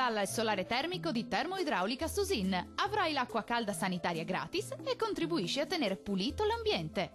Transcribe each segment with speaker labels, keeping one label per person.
Speaker 1: Installa il solare termico di Termoidraulica Susin. Avrai l'acqua calda sanitaria gratis e contribuisci a tenere pulito l'ambiente.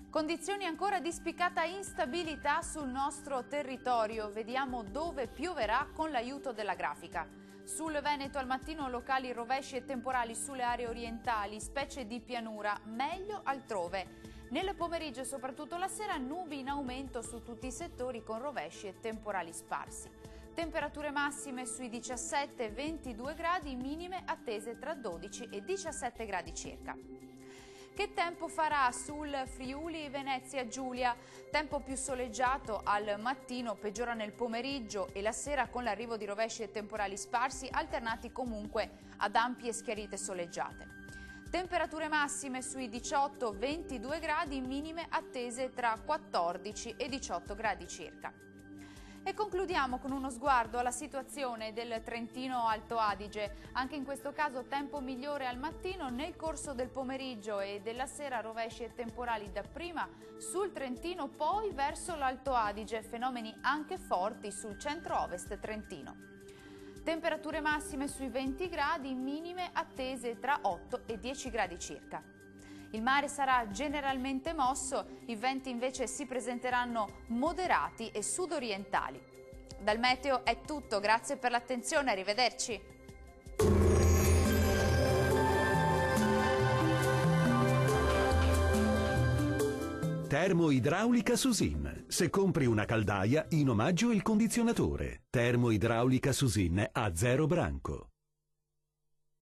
Speaker 2: Condizioni ancora di spiccata instabilità sul nostro territorio. Vediamo dove pioverà con l'aiuto della grafica. Sul Veneto al mattino locali rovesci e temporali sulle aree orientali, specie di pianura, meglio altrove. Nel pomeriggio e soprattutto la sera nubi in aumento su tutti i settori con rovesci e temporali sparsi. Temperature massime sui 17-22 gradi, minime attese tra 12 e 17 gradi circa. Che tempo farà sul Friuli Venezia Giulia? Tempo più soleggiato al mattino, peggiora nel pomeriggio e la sera con l'arrivo di rovesci e temporali sparsi alternati comunque ad ampie schiarite soleggiate. Temperature massime sui 18-22 gradi, minime attese tra 14 e 18 gradi circa. E concludiamo con uno sguardo alla situazione del Trentino Alto Adige. Anche in questo caso tempo migliore al mattino, nel corso del pomeriggio e della sera rovesci e temporali dapprima sul Trentino, poi verso l'Alto Adige, fenomeni anche forti sul centro-ovest trentino. Temperature massime sui 20 gradi, minime attese tra 8 e 10 gradi circa. Il mare sarà generalmente mosso, i venti invece si presenteranno moderati e sudorientali. Dal meteo è tutto, grazie per l'attenzione, arrivederci.
Speaker 3: Termoidraulica Susin. Se compri una caldaia, in omaggio il condizionatore. Termoidraulica Susin a zero branco.